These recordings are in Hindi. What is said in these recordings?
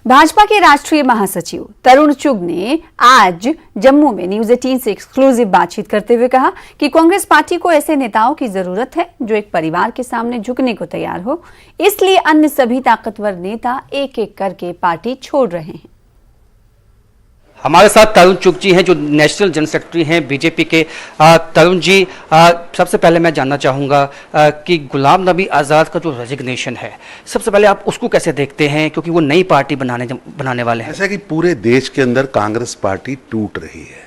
भाजपा के राष्ट्रीय महासचिव तरुण चुग ने आज जम्मू में न्यूज 18 से एक्सक्लूसिव बातचीत करते हुए कहा कि कांग्रेस पार्टी को ऐसे नेताओं की जरूरत है जो एक परिवार के सामने झुकने को तैयार हो, इसलिए अन्य सभी ताकतवर नेता एक एक करके पार्टी छोड़ रहे हैं। हमारे साथ तरुण चुग जी हैं जो नेशनल जनरल सेक्रेटरी हैं बीजेपी के। तरुण जी, सबसे पहले मैं जानना चाहूँगा कि गुलाम नबी आज़ाद का जो रेजिग्नेशन है, सबसे पहले आप उसको कैसे देखते हैं, क्योंकि वो नई पार्टी बनाने वाले हैं। ऐसा कि पूरे देश के अंदर कांग्रेस पार्टी टूट रही है।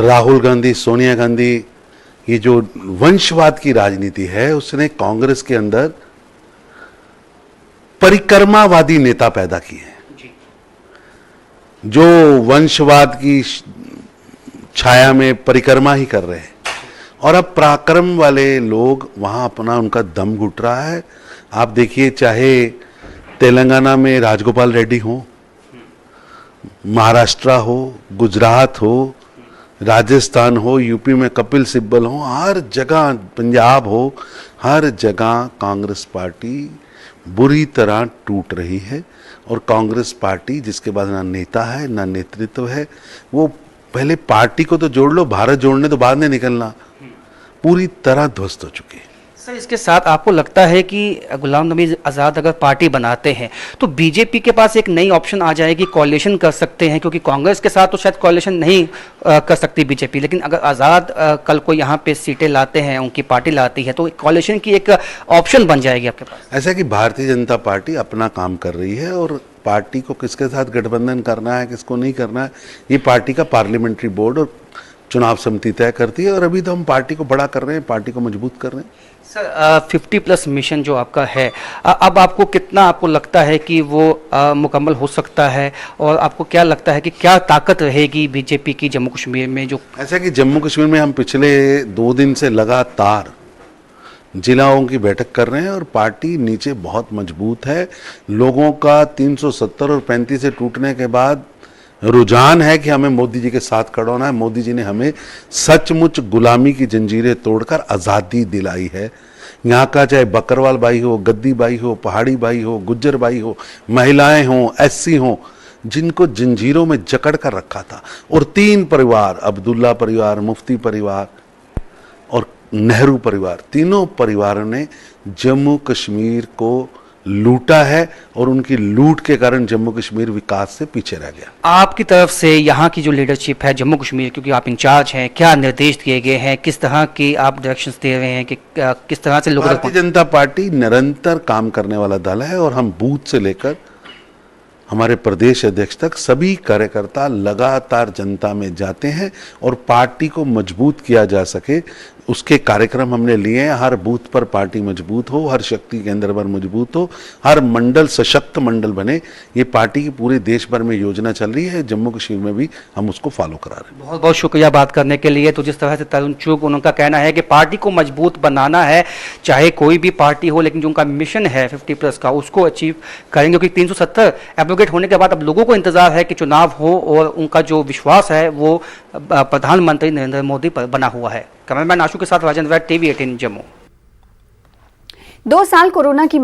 राहुल गांधी, सोनिया गांधी, ये जो वंशवाद की राजनीति है उसने कांग्रेस के अंदर परिक्रमावादी नेता पैदा किए हैं जो वंशवाद की छाया में परिक्रमा ही कर रहे हैं, और अब पराक्रम वाले लोग वहां अपना उनका दम घुट रहा है। आप देखिए, चाहे तेलंगाना में राजगोपाल रेड्डी हो, महाराष्ट्र हो, गुजरात हो, राजस्थान हो, यूपी में कपिल सिब्बल हो, हर जगह, पंजाब हो, हर जगह कांग्रेस पार्टी बुरी तरह टूट रही है। और कांग्रेस पार्टी जिसके पास ना नेता है ना नेतृत्व है, वो पहले पार्टी को तो जोड़ लो, भारत जोड़ने तो बाद में निकलना, पूरी तरह ध्वस्त हो चुकी है। सर, इसके साथ आपको लगता है कि गुलाम नबी आज़ाद अगर पार्टी बनाते हैं तो बीजेपी के पास एक नई ऑप्शन आ जाएगी, कोalition कर सकते हैं, क्योंकि कांग्रेस के साथ तो शायद कोalition नहीं कर सकती बीजेपी, लेकिन अगर आज़ाद कल को यहाँ पे सीटें लाते हैं, उनकी पार्टी लाती है, तो कोalition की एक ऑप्शन बन जाएगी आपके पास। ऐसा कि भारतीय जनता पार्टी अपना काम कर रही है और पार्टी को किसके साथ गठबंधन करना है, किसको नहीं करना है, ये पार्टी का पार्लियामेंट्री बोर्ड और चुनाव समिति तय करती है। और अभी तो हम पार्टी को बड़ा कर रहे हैं, पार्टी को मजबूत कर रहे हैं। सर, 50+ मिशन जो आपका है, अब आपको कितना आपको लगता है कि वो मुकम्मल हो सकता है, और आपको क्या लगता है कि क्या ताकत रहेगी बीजेपी की जम्मू कश्मीर में? जो ऐसा कि जम्मू कश्मीर में हम पिछले 2 दिन से लगातार जिलाओं की बैठक कर रहे हैं और पार्टी नीचे बहुत मजबूत है। लोगों का 370 और 35 से टूटने के बाद रुझान है कि हमें मोदी जी के साथ खड़ा होना है। मोदी जी ने हमें सचमुच गुलामी की जंजीरें तोड़कर आज़ादी दिलाई है। यहाँ का चाहे बकरवाल भाई हो, गद्दी भाई हो, पहाड़ी भाई हो, गुज्जर भाई हो, महिलाएं हों, SC हों, जिनको जंजीरों में जकड़ कर रखा था, और 3 परिवार, अब्दुल्ला परिवार, मुफ्ती परिवार और नेहरू परिवार, तीनों परिवारों ने जम्मू कश्मीर को लूटा है और उनकी लूट के कारण जम्मू कश्मीर विकास से पीछे रह गया। आपकी तरफ से यहाँ की जो लीडरशिप है जम्मू कश्मीर, क्योंकि आप इंचार्ज हैं, क्या निर्देश दिए गए हैं, किस तरह की आप डायरेक्शंस दे रहे हैं कि किस तरह से लोग? भारतीय जनता पार्टी निरंतर काम करने वाला दल है और हम बूथ से लेकर हमारे प्रदेश अध्यक्ष तक सभी कार्यकर्ता लगातार जनता में जाते हैं और पार्टी को मजबूत किया जा सके उसके कार्यक्रम हमने लिए हैं। हर बूथ पर पार्टी मजबूत हो, हर शक्ति केंद्र पर मजबूत हो, हर मंडल सशक्त मंडल बने। ये पार्टी की पूरे देश भर में योजना चल रही है, जम्मू कश्मीर में भी हम उसको फॉलो करा रहे हैं। बहुत बहुत शुक्रिया बात करने के लिए। तो जिस तरह से तरुण चुग, उनका कहना है कि पार्टी को मजबूत बनाना है, चाहे कोई भी पार्टी हो, लेकिन जो उनका मिशन है 50+ का, उसको अचीव करेंगे, क्योंकि 370 एब्रोगेट होने के बाद अब लोगों को इंतजार है कि चुनाव हो, और उनका जो विश्वास है वो प्रधानमंत्री नरेंद्र मोदी पर बना हुआ है। कैमरामैन आशु के साथ राजेंद्र वैद, TV 18 जम्मू। 2 साल कोरोना की